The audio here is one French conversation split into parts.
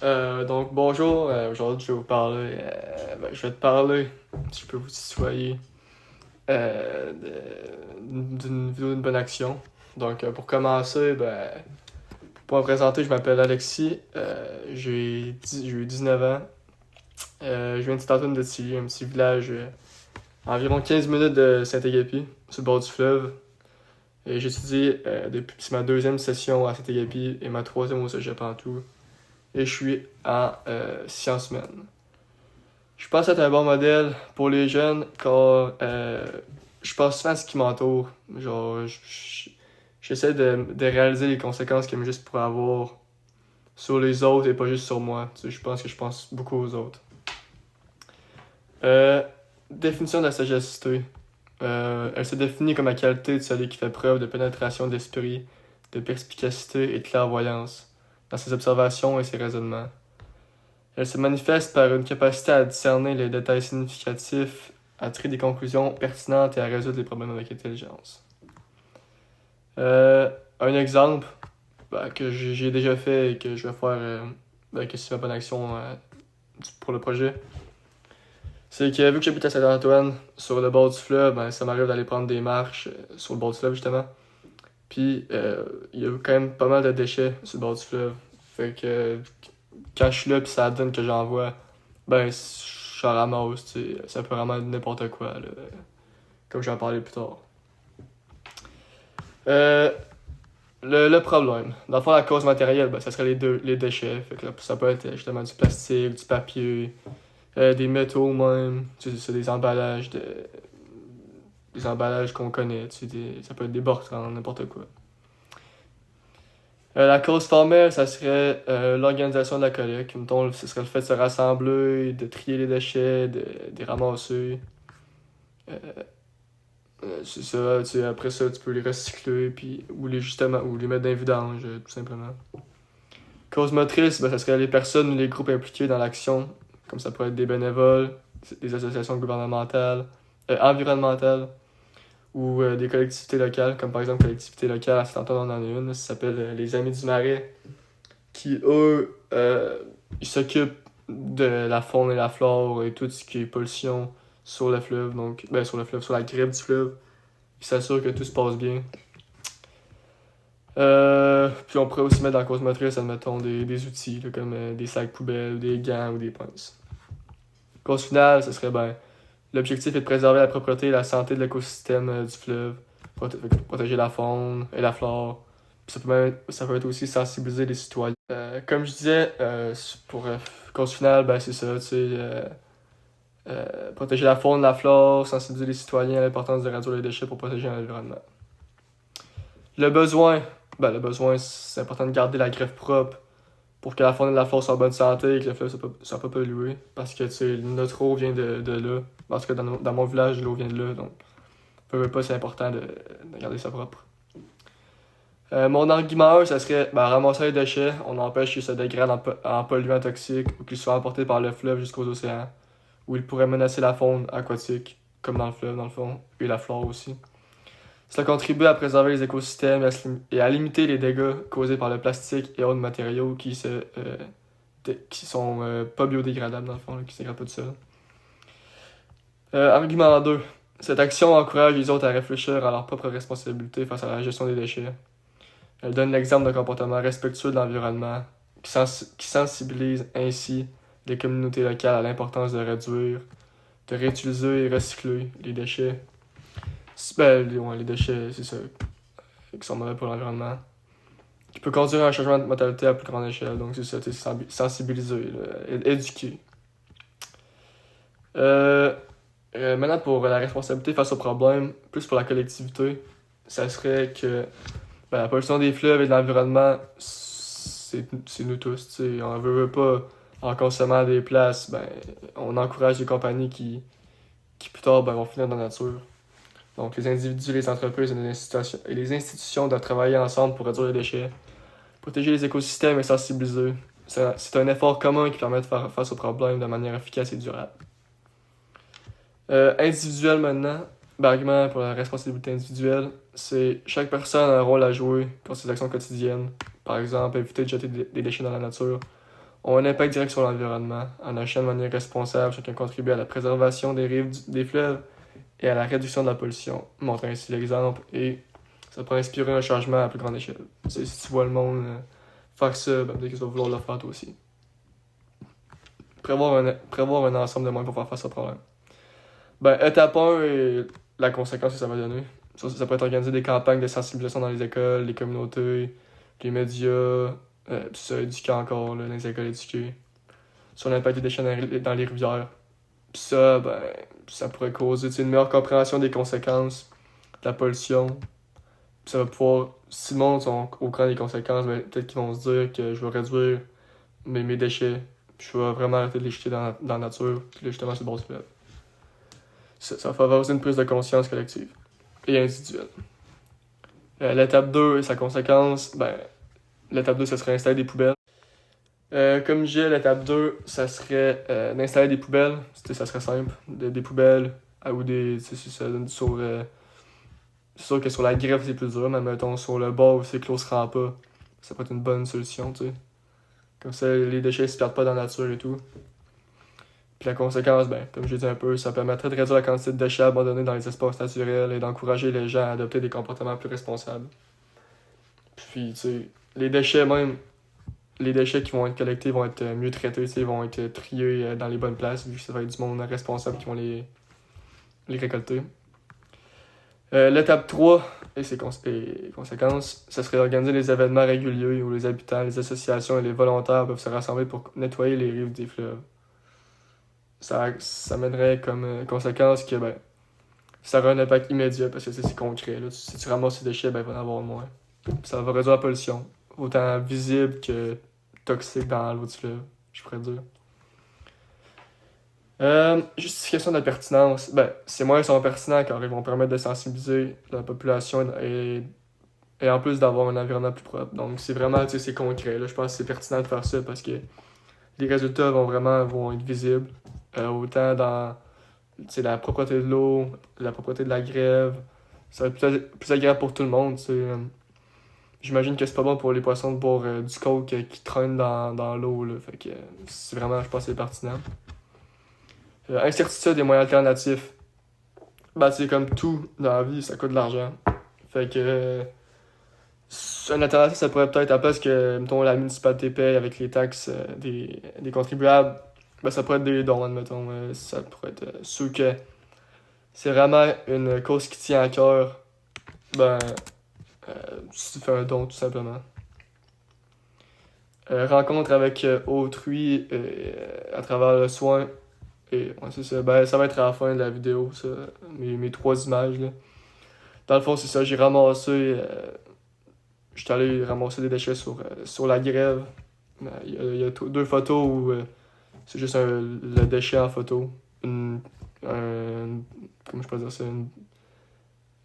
Donc bonjour, aujourd'hui je vais vous parler, je vais te parler, si je peux vous tutoyer, d'une vidéo d'une bonne action. Donc pour commencer, pour me présenter, je m'appelle Alexis, j'ai eu 19 ans, je viens de Sainte-Antoine de Tilly, un petit village à environ 15 minutes de Saint-Égapi, sur le bord du fleuve. Et j'étudie c'est ma deuxième session à Saint-Égapi et ma troisième au cégep en tout. Et je suis en sciences humaines. Je pense être un bon modèle pour les jeunes car je pense souvent à ce qui m'entoure. Genre, j'essaie de réaliser les conséquences que mes gestes pourraient avoir sur les autres et pas juste sur moi. Tu sais, je pense que je pense beaucoup aux autres. Euh, Définition de la sagacité. Elle se définit comme la qualité de celui qui fait preuve de pénétration d'esprit, de perspicacité et de clairvoyance dans ses observations et ses raisonnements. Elle se manifeste par une capacité à discerner les détails significatifs, à tirer des conclusions pertinentes et à résoudre les problèmes avec intelligence. Un exemple que j'ai déjà fait et que je vais faire que c'est ma bonne action pour le projet, c'est que vu que j'habite à Saint-Antoine, sur le bord du fleuve, ça m'arrive d'aller prendre des marches sur le bord du fleuve justement. Puis il y a quand même pas mal de déchets sur le bord du fleuve. Fait que quand je suis là puis ça donne que j'en vois, je ramasse, tu sais. Ça peut vraiment être n'importe quoi, là, comme je vais en parler plus tard. Euh, le problème, dans le fond, la cause matérielle, ça serait les déchets. Fait que là, ça peut être justement du plastique, du papier, des métaux même, tu sais, c'est des emballages qu'on connaît, tu sais, ça peut être des Bortran, n'importe quoi. La cause formelle, ça serait l'organisation de la collecte. Mettons, ce serait le fait de se rassembler, de trier les déchets, de les ramasser. Euh, c'est ça, tu sais, après ça, tu peux les recycler, puis, ou les mettre dans les vidanges, tout simplement. Cause motrice, ça serait les personnes ou les groupes impliqués dans l'action, comme ça pourrait être des bénévoles, des associations gouvernementales, environnementales, ou des collectivités locales, comme par exemple collectivité locale à Saint-Antoine, on en a une, ça s'appelle les Amis du Marais, qui, eux, ils s'occupent de la faune et la flore et tout ce qui est pollution sur le fleuve, sur la grippe du fleuve. Ils s'assurent que tout se passe bien. Puis on pourrait aussi mettre dans la cause motrice, admettons, des outils, là, comme des sacs poubelles, des gants ou des pinces. Cause finale, ce serait, l'objectif est de préserver la propreté et la santé de l'écosystème du fleuve, protéger la faune et la flore. Puis ça peut être aussi sensibiliser les citoyens. Comme je disais, pour cause finale, c'est ça, tu sais, protéger la faune, la flore, sensibiliser les citoyens à l'importance de réduire les déchets pour protéger l'environnement. Le besoin, c'est important de garder la grève propre pour que la faune et la flore soient en bonne santé et que le fleuve soit pas pollué. Parce que, tu sais, notre eau vient de là. Parce que dans mon village, l'eau vient de là, donc pas, c'est important de garder ça propre. Mon argument 1, ça serait ramasser les déchets, on empêche qu'ils se dégradent en polluants toxiques ou qu'ils soient emportés par le fleuve jusqu'aux océans, où ils pourraient menacer la faune aquatique, comme dans le fleuve dans le fond, et la flore aussi. Cela contribue à préserver les écosystèmes et à limiter les dégâts causés par le plastique et autres matériaux qui sont pas biodégradables dans le fond, là, qui ne se dégradent pas tout seul. Argument 2. Cette action encourage les autres à réfléchir à leur propre responsabilité face à la gestion des déchets. Elle donne l'exemple d'un comportement respectueux de l'environnement qui sensibilise ainsi les communautés locales à l'importance de réduire, de réutiliser et recycler les déchets. Les déchets, c'est ça, qui sont mauvais pour l'environnement. Qui peut conduire à un changement de mentalité à plus grande échelle. Donc, c'est ça, sensibiliser, là, éduquer. Maintenant, pour la responsabilité face au problème, plus pour la collectivité, ça serait que la pollution des fleuves et de l'environnement, c'est nous tous. T'sais. On veut pas, en consommant des places, on encourage des compagnies qui plus tard vont finir dans la nature. Donc les individus, les entreprises et les institutions doivent travailler ensemble pour réduire les déchets, protéger les écosystèmes et sensibiliser. C'est un effort commun qui permet de faire face aux problèmes de manière efficace et durable. Individuel maintenant, l'argument pour la responsabilité individuelle, c'est chaque personne a un rôle à jouer dans ses actions quotidiennes. Par exemple, éviter de jeter des déchets dans la nature ont un impact direct sur l'environnement. En agissant de manière responsable, chacun contribue à la préservation des rives des fleuves et à la réduction de la pollution, montrant ainsi l'exemple et ça pourrait inspirer un changement à plus grande échelle. Si tu vois le monde faire ça, ben, peut-être que tu vas vouloir le faire toi aussi. Prévoir un ensemble de moyens pour faire face au problème. Ben, étape 1 et la conséquence que ça va donner. Ça peut être organiser des campagnes de sensibilisation dans les écoles, les communautés, les médias, puis ça, éduquer encore, là, dans les écoles éduquées, sur l'impact des déchets dans les rivières. Puis ça, ben, ça pourrait causer une meilleure compréhension des conséquences de la pollution. Puis ça va pouvoir, si le monde sont au courant des conséquences, ben, peut-être qu'ils vont se dire que je vais réduire mes déchets, puis je vais vraiment arrêter de les jeter dans la nature, puis là, justement, sur le bord du fleuve. Ça va favoriser une prise de conscience collective et individuelle. L'étape 2 et sa conséquence, ben, l'étape 2, ça serait installer des poubelles. Comme je disais, l'étape 2, ça serait d'installer des poubelles. Ça serait simple. Des poubelles ou des. C'est sûr que sur la grève, c'est plus dur, mais mettons sur le bord où c'est que l'eau se rend pas, ça peut être une bonne solution, tu sais. Comme ça, les déchets se perdent pas dans la nature et tout. Puis la conséquence, ben, comme j'ai dit un peu, ça permettrait de réduire la quantité de déchets abandonnés dans les espaces naturels et d'encourager les gens à adopter des comportements plus responsables. Puis, tu sais, les déchets même, les déchets qui vont être collectés vont être mieux traités, tu sais, vont être triés dans les bonnes places, vu que ça va être du monde responsable qui vont les récolter. L'étape 3 et ses conséquences, ça serait d'organiser des événements réguliers où les habitants, les associations et les volontaires peuvent se rassembler pour nettoyer les rives des fleuves. Ça mènerait comme conséquence que ben, ça aura un impact immédiat parce que c'est concret. Là. Si tu ramasses ces déchets, ben, il va en avoir moins. Ça va réduire la pollution, autant visible que toxique dans l'eau du fleuve, je pourrais dire. Justification de la pertinence. Ben, ces moyens sont pertinents car ils vont permettre de sensibiliser la population et en plus d'avoir un environnement plus propre. Donc c'est vraiment, tu sais, c'est concret. Là. Je pense que c'est pertinent de faire ça parce que les résultats vont être visibles. Autant dans la propreté de l'eau, la propreté de la grève. Ça va être plus agréable pour tout le monde. J'imagine que c'est pas bon pour les poissons de boire du coke qui traîne dans l'eau. Là. Fait que c'est vraiment, je pense que c'est pertinent. Incertitude des moyens alternatifs. Ben, c'est comme tout dans la vie, ça coûte de l'argent. Fait que un alternative, ça pourrait peut-être, à place que, mettons, la municipalité paye avec les taxes des contribuables, ben, ça pourrait être des dons, admettons. Ça pourrait être ceux que c'est vraiment une cause qui tient à cœur, ben, tu fais un don, tout simplement. Rencontre avec autrui à travers le soin. Et ouais, c'est ça. Ben, ça va être à la fin de la vidéo, ça. Mes 3 images, là. Dans le fond, c'est ça. J'ai ramassé. J'étais allé ramasser des déchets sur la grève. Il y a 2 photos où c'est juste le déchet en photo. Comment je peux dire ça?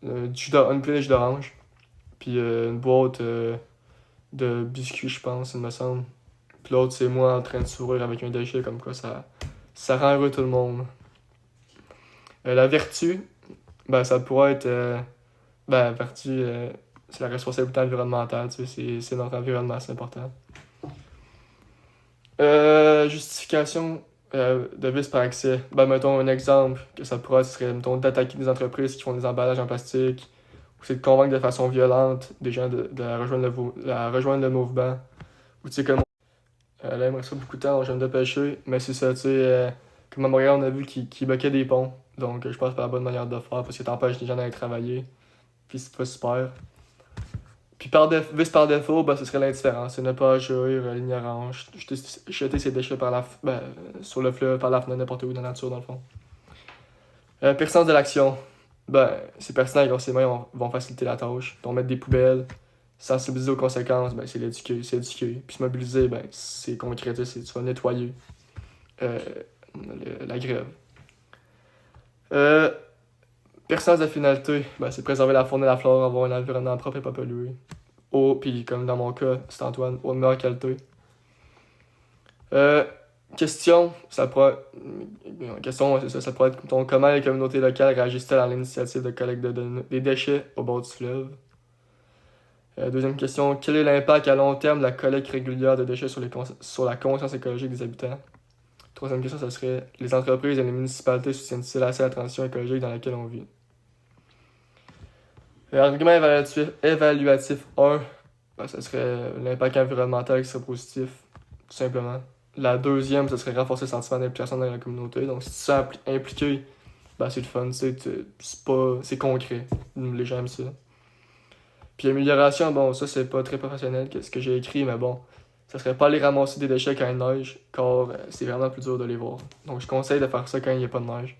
Une plèche d'orange. Puis une boîte de biscuits, je pense, il me semble. Puis l'autre, c'est moi en train de sourire avec un déchet, comme quoi ça rend heureux tout le monde. La vertu, ben, ça pourrait être. Ben, vertu, c'est la responsabilité environnementale, tu sais, c'est notre environnement, c'est important. Justification de vice par accès. Ben, mettons un exemple que ça pourrait être, ce serait, mettons, d'attaquer des entreprises qui font des emballages en plastique, ou c'est de convaincre de façon violente des gens de rejoindre le mouvement. Ou tu sais, comme. Là, il me reste pas beaucoup de temps, j'aime de pêcher, mais c'est ça, tu sais, comme à Montréal, on a vu qu'ils bloquaient des ponts. Donc, je pense que c'est pas la bonne manière de faire parce que t'empêches les gens d'aller travailler. Puis c'est pas super. Puis vice par défaut, ben, ce serait l'indifférence. C'est ne pas agir, l'ignorance, jeter ses déchets sur le fleuve, par la fenêtre, n'importe où dans la nature, dans le fond. Pertinence de l'action. Ben, c'est pertinent car ces moyens vont faciliter la tâche. Donc, mettre des poubelles, sensibiliser aux conséquences, ben, c'est éduquer. Puis se mobiliser, ben, c'est concrétiser, tu vas nettoyer la grève. Pertinence de finalité, ben, c'est préserver la faune et la flore, avoir un environnement propre et pas pollué. Puis comme dans mon cas, c'est Antoine, de meilleure qualité. Question, ça pourrait être comment les communautés locales réagissent-elles à l'initiative de collecte des déchets au bord du fleuve? Deuxième question, quel est l'impact à long terme de la collecte régulière de déchets sur la conscience écologique des habitants? Troisième question, ça serait, les entreprises et les municipalités soutiennent-ils assez la transition écologique dans laquelle on vit? Argument évaluatif 1, ben, ça serait l'impact environnemental qui serait positif, tout simplement. La deuxième, ça serait renforcer le sentiment d'implication dans la communauté. Donc, si tu te sens impliqué, ben, c'est le fun, c'est concret. Les gens aiment ça. Puis l'amélioration, bon, ça c'est pas très professionnel, ce que j'ai écrit, mais bon, ça serait pas aller ramasser des déchets quand il neige, car c'est vraiment plus dur de les voir. Donc je conseille de faire ça quand il n'y a pas de neige.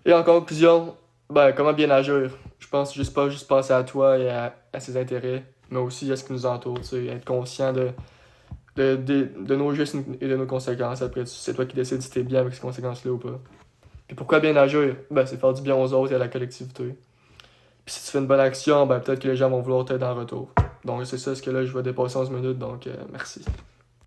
Et en conclusion, ben, comment bien agir? Je pense juste pas juste penser à toi et à ses intérêts, mais aussi à ce qui nous entoure, tu sais, être conscient de nos gestes et de nos conséquences. Après, c'est toi qui décides si t'es bien avec ces conséquences-là ou pas. Puis pourquoi bien agir? Ben, c'est faire du bien aux autres et à la collectivité. Puis si tu fais une bonne action, ben peut-être que les gens vont vouloir t'aider en retour. Donc c'est ça ce que là je vais dépasser 11 minutes, donc merci.